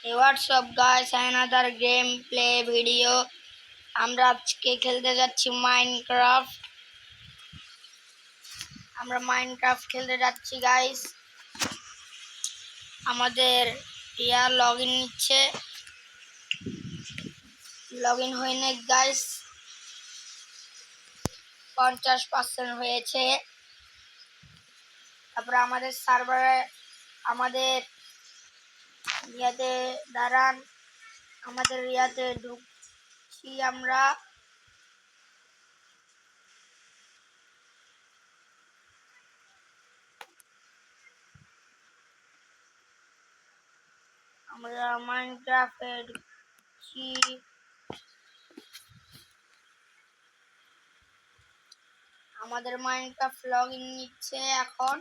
Hey, what's up guys? Another gameplay video. আমরা আজকে খেলতে যাচ্ছি মাইনক্রাফট খেলতে যাচ্ছি গাইস। আমাদের লগইন নিচ্ছে, লগইন হয়নি গাইস, 50% হয়েছে। তারপরে আমাদের সার্ভারে আমাদের দাঁড়ান, আমাদের ঢুকছি আমরা। আমরা মাইনক্রাফটে ঢুকছি। আমাদের মাইনক্রাফট লগইন নিচ্ছে এখন।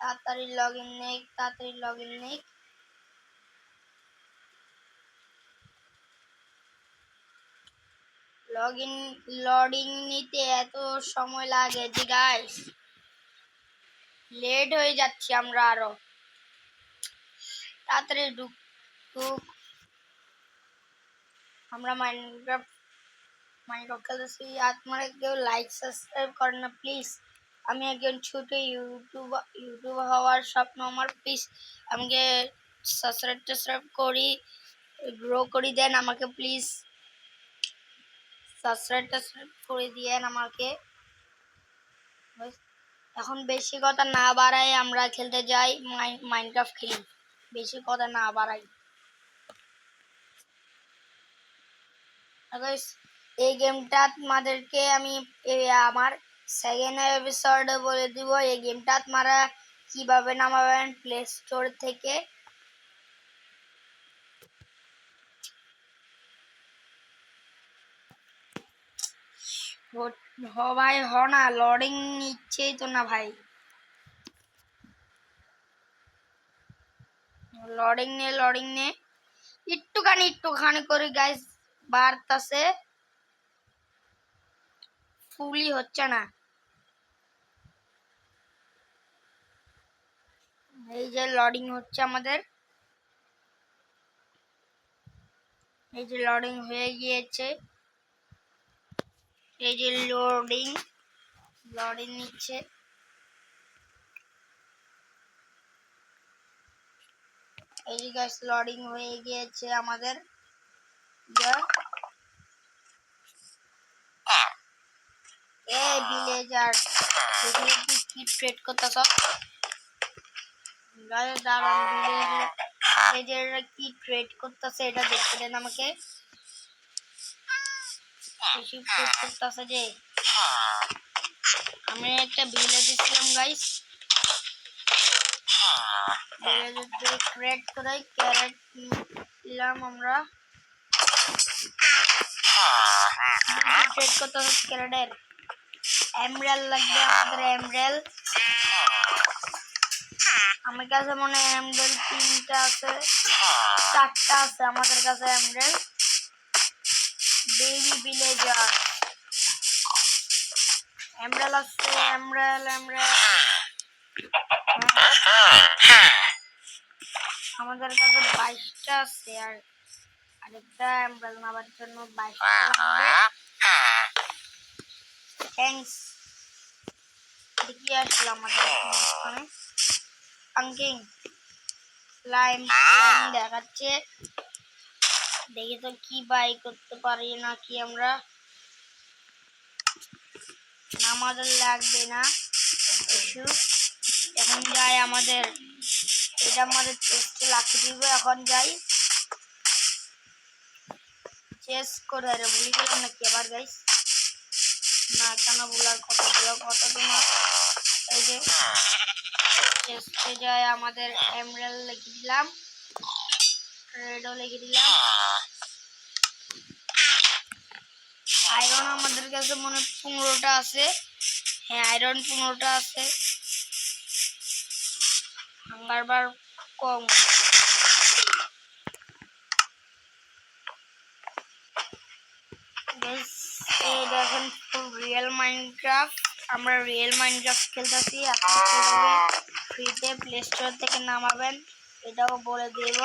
তাড়াতাড়ি লগইন নেই। লোডিং নিতে এত সময় লাগে যে গাইস, লেট হয়ে যাচ্ছি আমরা আরো। তাড়াতাড়ি ঢুক। আমরা মাইনক্রাফট খেলতেছি। আপনারা কেউ লাইক সাবস্ক্রাইব করেন না প্লিজ। আমি একজন ছোট ইউটিউব হওয়ার স্বপ্ন আমার, প্লিজ আমাকে সাবস্ক্রাইব করি, গ্রো করি দেন আমাকে, প্লিজ সাবস্ক্রাইব করে দিয়েন আমাকে। এখন বেশি কথা না বাড়াই আমরা খেলতে যাই, মাইনক্রাফট খেলি। বেশি কথা না বাড়াই। এই গেমটা তোমাদেরকে আমি আমার সেকেন্ড এপিসোডে বলে দিব। এই গেমটা আপনারা কিভাবে নামাবেন প্লে স্টোর থেকে। ভাই না, লোডিং নিচ্ছেই তো না ভাই। লোডিং নে একটুখানি করে গাইস বাড়তাছে, ফুলই হচ্ছে না। এই যে লোডিং হচ্ছে আমাদের, এই যে লোডিং হয়ে গিয়েছে। এই যে লোডিং নিচ্ছে। এই যে গাইস লোডিং হয়ে গিয়েছে আমাদের। এই ভিলেজার দেখি কি ট্রেড করতেছ গাইস। দাঁড়ান, ভিলেজাররা কি ট্রেড করতেছে এটা দেখতে দেন আমাকে। বেশি ট্রেড করতেছে যে। আমি একটা ভিলেজ দিছিলাম গাইস, ভিলেজার ট্রেড করে ক্যারেট নিলাম আমরা। ট্রেড করতেছে ক্যারেটের। এমরাল্ড লাগবে আমাদের, এমরাল্ড। আমার কাছে মনে হয় এমরাল্ড 3টা আছে, 4টা আছে আমাদের কাছে এমরাল্ড। বেবি ভিলেজার এমরাল্ড আছে, এমরাল্ড আমাদের কাছে 22টা আছে। আর আরেকটা এমরাল্ড নেওয়ার জন্য 22টা লাগবে। থ্যাঙ্কস। দেখি আসলো আমাদের মাঝখানে পাঙ্কিং স্লাইম দেখাচ্ছে। দেখি তো কি বাই করতে পারি নাকি আমরা। আমাদের লাগবে না কিছু। এখন যাই আমাদের, এটা আমাদের চেস্টে লাখি দিব। এখন যাই চেস্ট করে ভুলে গেলাম নাকি আবার গাইস। না কেন বলার কথা তোমার। এই যে চেস্টে যাই, আমাদের এমরাল্ড লিখে দিলাম, রেডও লিখে দিলাম। আয়রন আমাদের কাছে মনে 15টা আছে। হ্যাঁ, আয়রন 15টা আছে। হাঙ্গার বার কম। এই দেখেন রিয়েল মাইনক্রাফট। আমরা রিয়েল মাইনক্রাফট খেলতেছি। এখন কিভাবে ফ্রিতে প্লে স্টোর থেকে নামাবেন এটাও বলে দেব।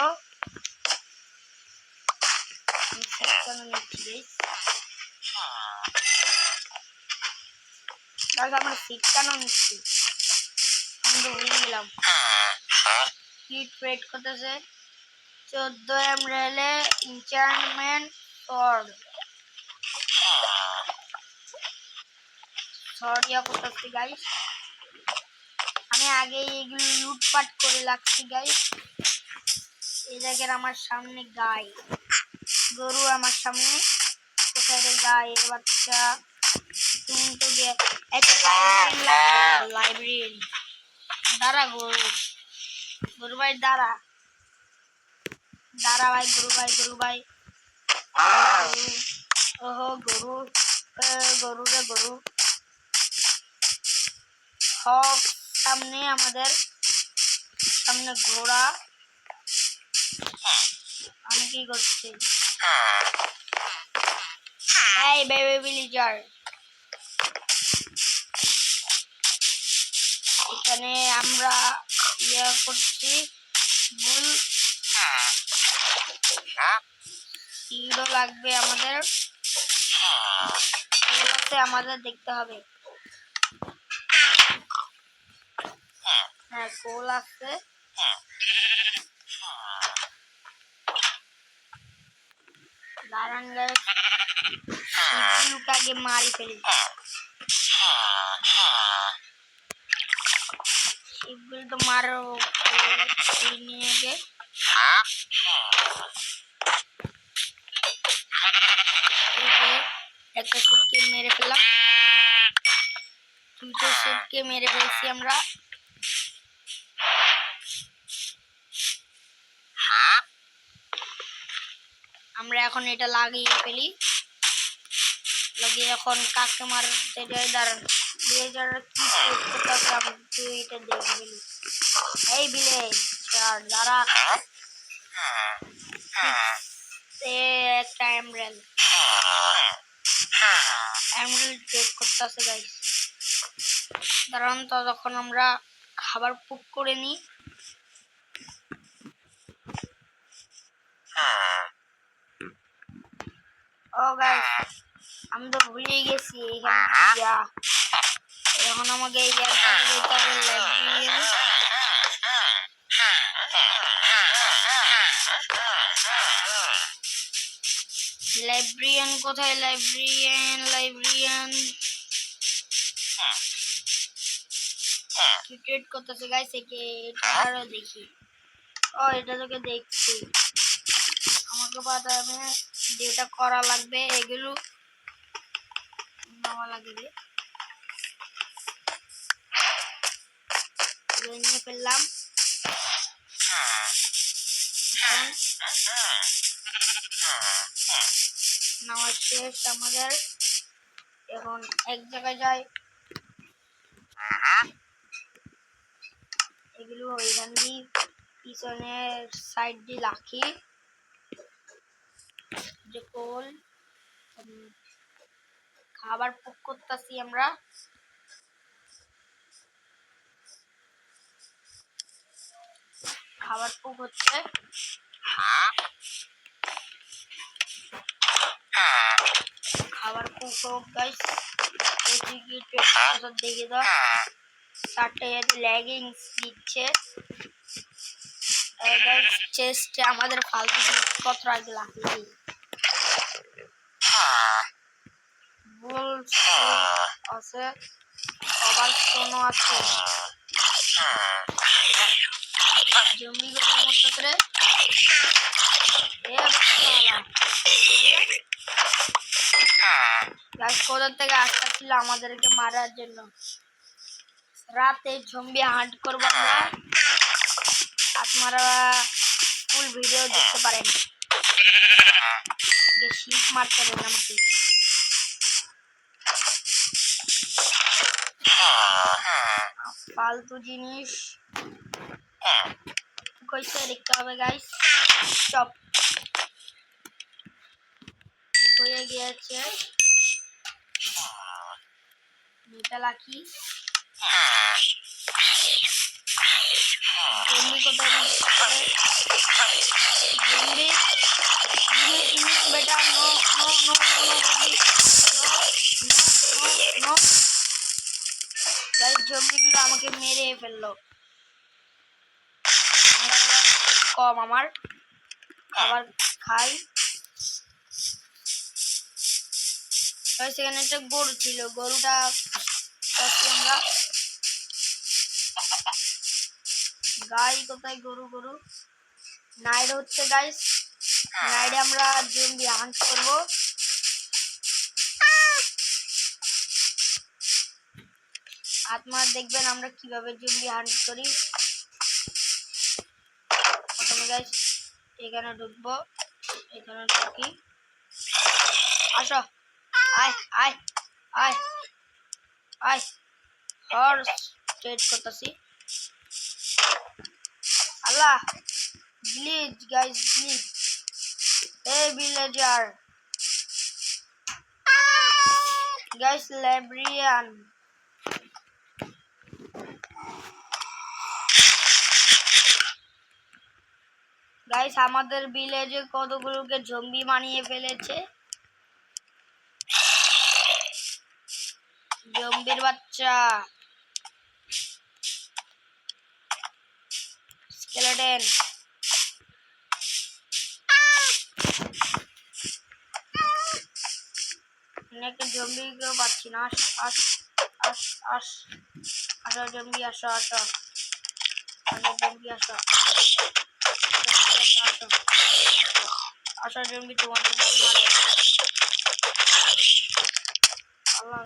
আমরা সিট কেন নিচ্ছি আমি তো ভুলে গেলাম। হিট ওয়েট করতেছে 14 এমরেলে এনচ্যান্টমেন্ট সর্ড সরিয়া করতেছি গাইস। আমি আগে এগুলো লুটপাট করে লাগছি গাইস। এই দেখেন আমার সামনে গাই গরু, আমার সামনে কোথায় রে গায়ের বাচ্চা। তুমি তো গিয়ে একটা লাইব্রেরি দাঁড়া গরু গরু ভাই দাঁড়া দাঁড়া ভাই গরু ভাই গরু ভাই ওহো গরু গরু রে গরু সব সামনে আমাদের সামনে ঘোড়া। আমি কি করছি এই বেবি ভিলেজার, এখানে আমরা ইয়ে করছি বুল সিডও লাগবে আমাদের, এগুলোতে আমাদের দেখতে হবে। হ্যাঁ কোল আছে, দাঁড়ান গাইস শিপগুলোকে আগে মারি ফেলি। শিপগুলো তো মারো নিয়ে গে একটা শিপকে মেরে ফেললাম, দুটো শিপকে মেরে ফেলছি আমরা। আমরা এখন এটা লাগিয়ে ফেলি, লাগিয়ে এখন কাকে মারতে যাই। দাঁড়ান ভিলেজার কি করতে হবে তুই এটা দেখে ফেলি। এই ভিলেজার দাঁড়া, একটা এমরাল্ড ট্রেড করতে আছে গাইস। দাঁড়ান তখন আমরা খাবার কুক করে নিই। ও গাইস আমি তো ভুলেই গেছি এখানে এখন আমাকে এই জায়গাটাতে যেতে হবে লাইব্রেরিয়ান। লাইব্রেরিয়ান কোথায়? লাইব্রেরিয়ান লাইব্রেরিয়ান ক্রিকেট করতেছে গাইস, একে এটা আরো দেখি। ও এটা তোকে দেখছি, আমাকে প্রথমে যেটা করা লাগবে এগুলো নেওয়া লাগবে। নিয়ে ফেললাম, নেওয়া শেষ আমাদের। এখন এক জায়গায় যাই, এগুলো ওইখান দিয়ে পিছনের সাইড দিয়ে রাখি। যে কোল খাবার কুক করতেছি আমরা, খাবার কুক হচ্ছে। খাবার কুক হোক গাইস, দেখে দাও 4টে লেগিংস দিচ্ছে। চেস্টে আমাদের ফালতু জিনিসপত্র আগে লাগিয়ে বুলস আছে, আবার সোনো আছে। জম্বি গুলোর মতো করে কোথা থেকে আসতেছিল আমাদেরকে মারার জন্য। রাতে জম্বি হান্ট করবো আমরা, আপনারা ফুল ভিডিও দেখতে পারেন। শিপ মারতে হবে আমাকে, ফালতু জিনিস কইছে দেখতে হবে গাইস। স্টপ হয়ে গিয়েছে, এটা লাকি জম্বি কোথায় জম্বি বেটা no no no no zombie no no no guys জম্বিগুলো আমাকে মেরে ফেললো কম আমার আবার খাই সেখানে একটা গরু ছিল গরুটা আমরা গাই কোথায় গরু গরু নাইট হচ্ছে গাইস নাইটে আমরা জম্বি হান্ট করব আপনারা দেখবেন আমরা কিভাবে জম্বি হান্ট করি প্রথমে গাইস এখানে ঢুকবো এখানে ঢুকি আসো আয় আয় আয় আয় হর্স ট্রেড করতেছি আল্লাহ প্লিজ গাইস প্লিজ এই ভিলেজার গাইস লাইব্রেরিয়ান গাইস আমাদের ভিলেজে কতগুলোকে জম্বি বানিয়ে ফেলেছে জম্বির বাচ্চা স্কেলেটন একটা জম্বি কেউ পাচ্ছি না আসো জম্বি আসো আসো জম্বি আসো আসো জম্বি তোমাদের আল্লাহ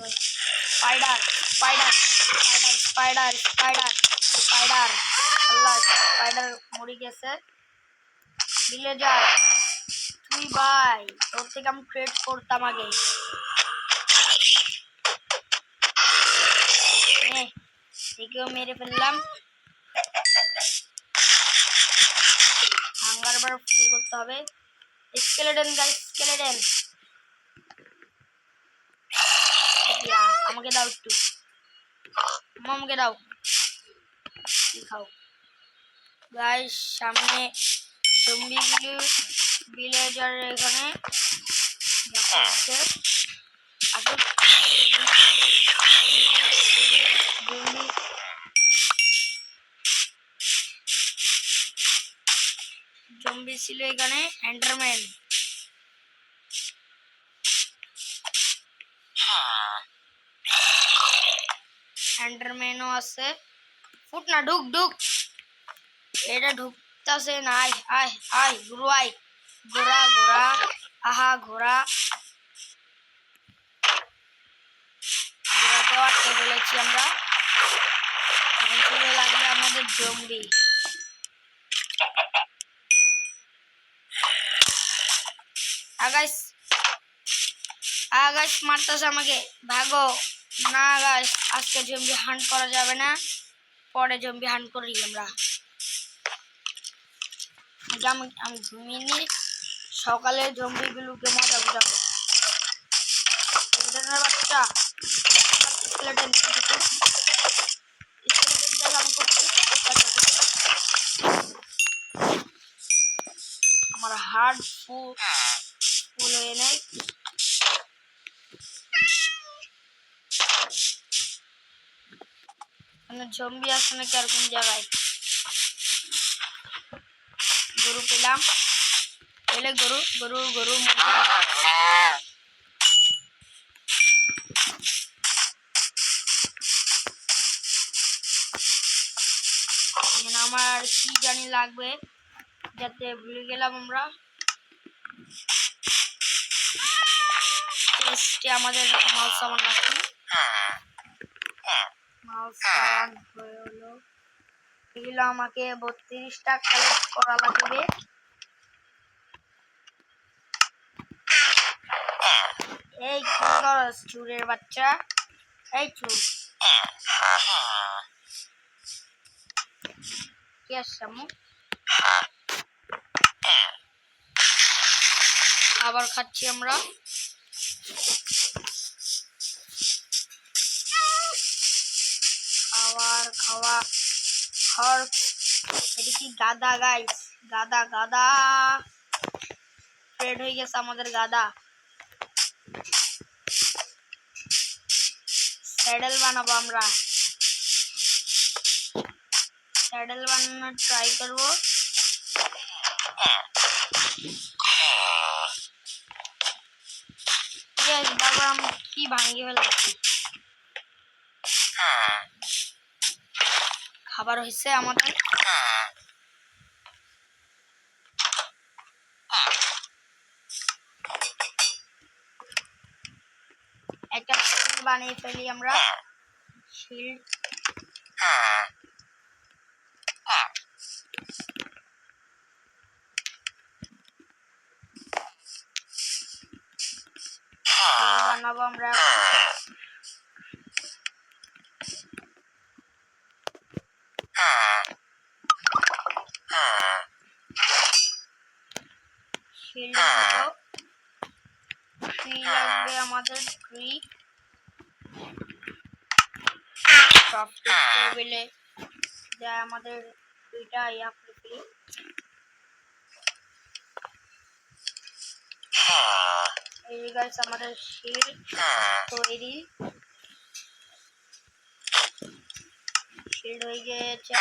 spider spider spider spider spider spider আল্লাহ স্পাইডার মরে গেছে ভিলেজার তুই ভাই তোর থেকে আমি ট্রেড করতাম আগে একেও মেরে ফেললাম হাঙ্গার বার ফুল করতে হবে স্কেলেটন গাইস স্কেলেটন আমাকে দাও একটু আমাকে দাও খাও গাইস সামনে জম্বিগুলো ভিলেজার এখানে আছে আসো জম্বি ছিল এখানে এন্ডারম্যান এন্ডারম্যানও আছে ফুট না ঢুক ঢুক এটা ঢুকতাছে না আয় আয় আয় গুরু আয় ঘোড়া ঘোড়া আহা ঘোড়া ঘোড়াকে আটকে ফেলেছি আমরা এখন চলে লাগবে আমাদের জম্বি আগাইস আগাইস মারতেছে আমাকে ভাগো না গাইস আজকে জম্বি হান্ট করা যাবে না পরে জম্বি হান্ট করি আমরা আমি ঘুমিয়ে সকালে জম্বিগুলোকে মজা বুঝাবো বাচ্চা স্কেলেটন আমার হার্ট ফুল হয়ে নেই জম্বি আসছে নাকি আর কোন জায়গায় গরু পেলাম পেলে গরু গরু গরু আমার কি জানি লাগবে যাতে ভুলে গেলাম আমরা আমাদের মাউস সামান আছে মাউস সামান হলো এগুলো আমাকে 32টা কালেক্ট করা লাগবে এই কি করছ চুরের বাচ্চা এই চুর কি আসছে আবার খাচ্ছি আমরা হাওয়া হর্স, এটা কি গাদা গাইস, গাদা গাদা ট্রেড হয়ে গেছে আমাদের গাদা। স্যাডেল বানাবো আমরা, স্যাডেল বানানোর ট্রাই করবো। বারবার আমি কি ভাঙিয়ে ফেলছি। খাবার হয়েছে আমাদের, একটা শিল্ড বানিয়ে ফেলি আমরা। শিল্ড বানাবো আমরা এখন। শিল্ড বানাবো, ট্রি লাগবে আমাদের, ট্রি ক্রাফটিং টেবিলে যা আমাদের দুইটা ইয়া করে ফেলি। এই গাইস আমাদের শিল্ড তৈরি, শিল্ড হয়ে গেছে।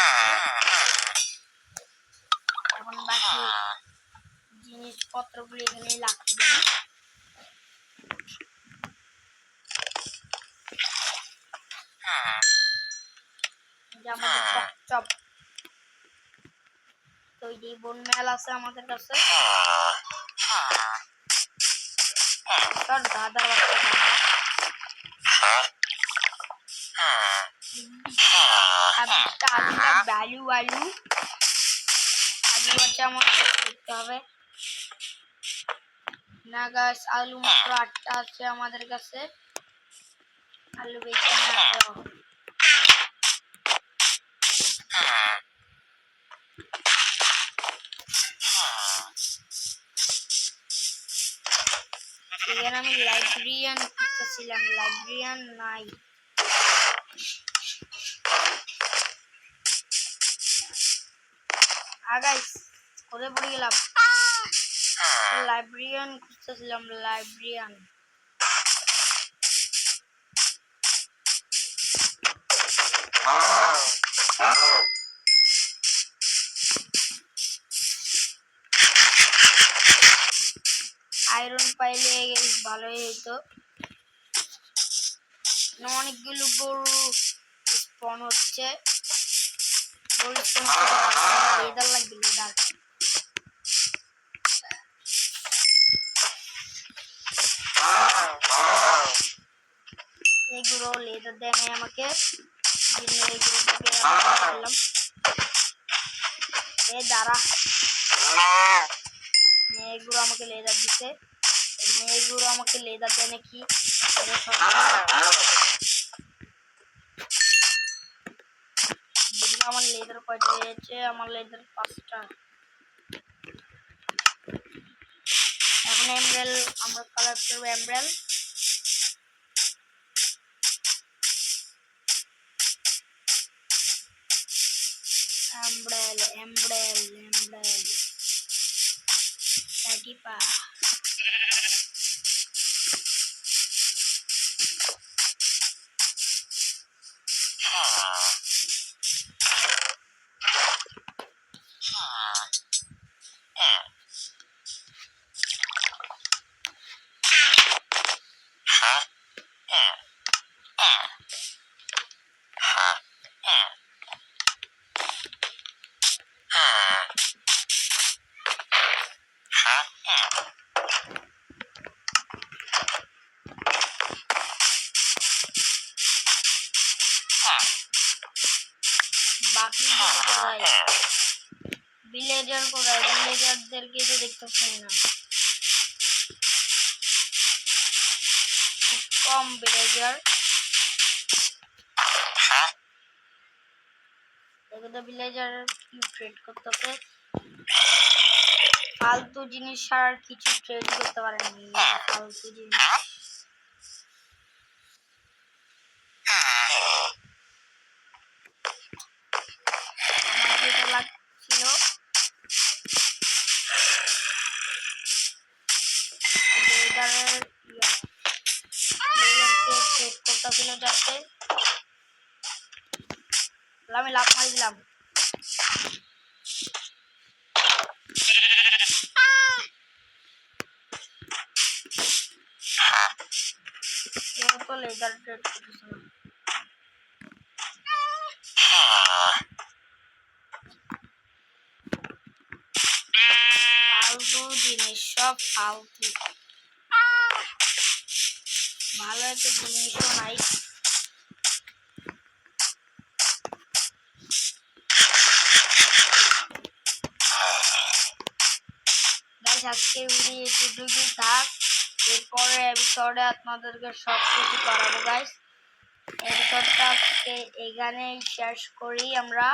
এখন বাকি জিনিসপত্রগুলো এখানে লাগিয়ে দিই। আমাদের চপ তৈরি, বোন মেল আছে আমাদের কাছে। দাদার বাচ্চা আলু আলু আলু আছে আমাদের দেখতে হবে না গাছ। আলু মাত্র 8টা আছে আমাদের কাছে, আলু বেশি না। এখানে আমি লাইব্রেরিয়ান খুঁজতেছিলাম, লাইব্রেরিয়ান নাই। গাইস কোথায় পড়ে গেলাম? লাইব্রেরিয়ান খুঁজতেছিলাম, লাইব্রেরিয়ান। আয়রন পাইলে ভালোই হতো। অনেকগুলো গরু স্পন হচ্ছে, গরু স্পন হচ্ছে। লেদার লাগবে, লেদার। এগুলো লেদার দেয় নাই আমাকে, দাঁড়া। মেয়েগুলো আমাকে লেদার দিছে, মেয়েগুলো আমাকে লেদার দেয় নাকি? আমার লেদার কয়টা হয়েছে? আমার লেদার 5টা। এখন এমব্রেল আমরা কালার করবো, এমব্রেল। এমব্রেল এমব্রেল এমব্রেল কাটিপা। বাকি কোথায়? ভিলেজার কোথায়? ভিলেজারদেরকে তো দেখতেছি না, কম ভিলেজার। ভিলেজার কি ট্রেড করতেছে? ফালতু জিনিস আর কিছু ট্রেড করতে পারেনি, ফালতু জিনিস। আমি লাফ মারি দিলাম। তো লেজার ট্রেড করতেছে না। ফালতু জিনিস, সব ফালতু, ভালো একটা জিনিসও নাই। গাইস আজকে ভিডিও এতটুকুই থাক, এরপরে এপিসোডে আপনাদেরকে সব কিছু করাবো গাইস। এপিসোডটা আজকে এখানেই শেষ করি আমরা।